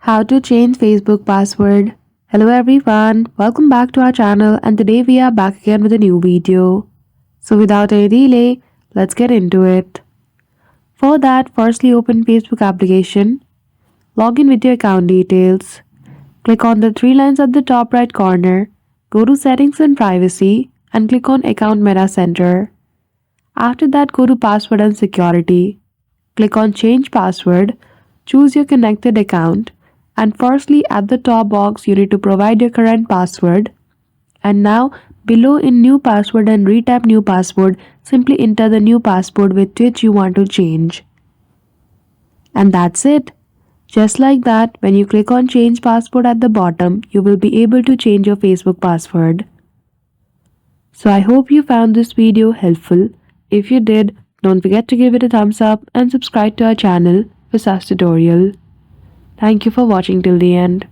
How to change Facebook password. Hello everyone, welcome back to our channel and today we are back again with a new video. So without any delay, let's get into it. For that, firstly open Facebook application, log in with your account details, click on the three lines at the top right corner, go to settings and privacy and click on account meta center. After that go to password and security. Click on change password, choose your connected account, and firstly at the top box you need to provide your current password. And now below in new password and retap new password, simply enter the new password with which you want to change. And that's it. Just like that, when you click on change password at the bottom, you will be able to change your Facebook password. So I hope you found this video helpful. If you did, don't forget to give it a thumbs up and subscribe to our channel for such tutorial. Thank you for watching till the end.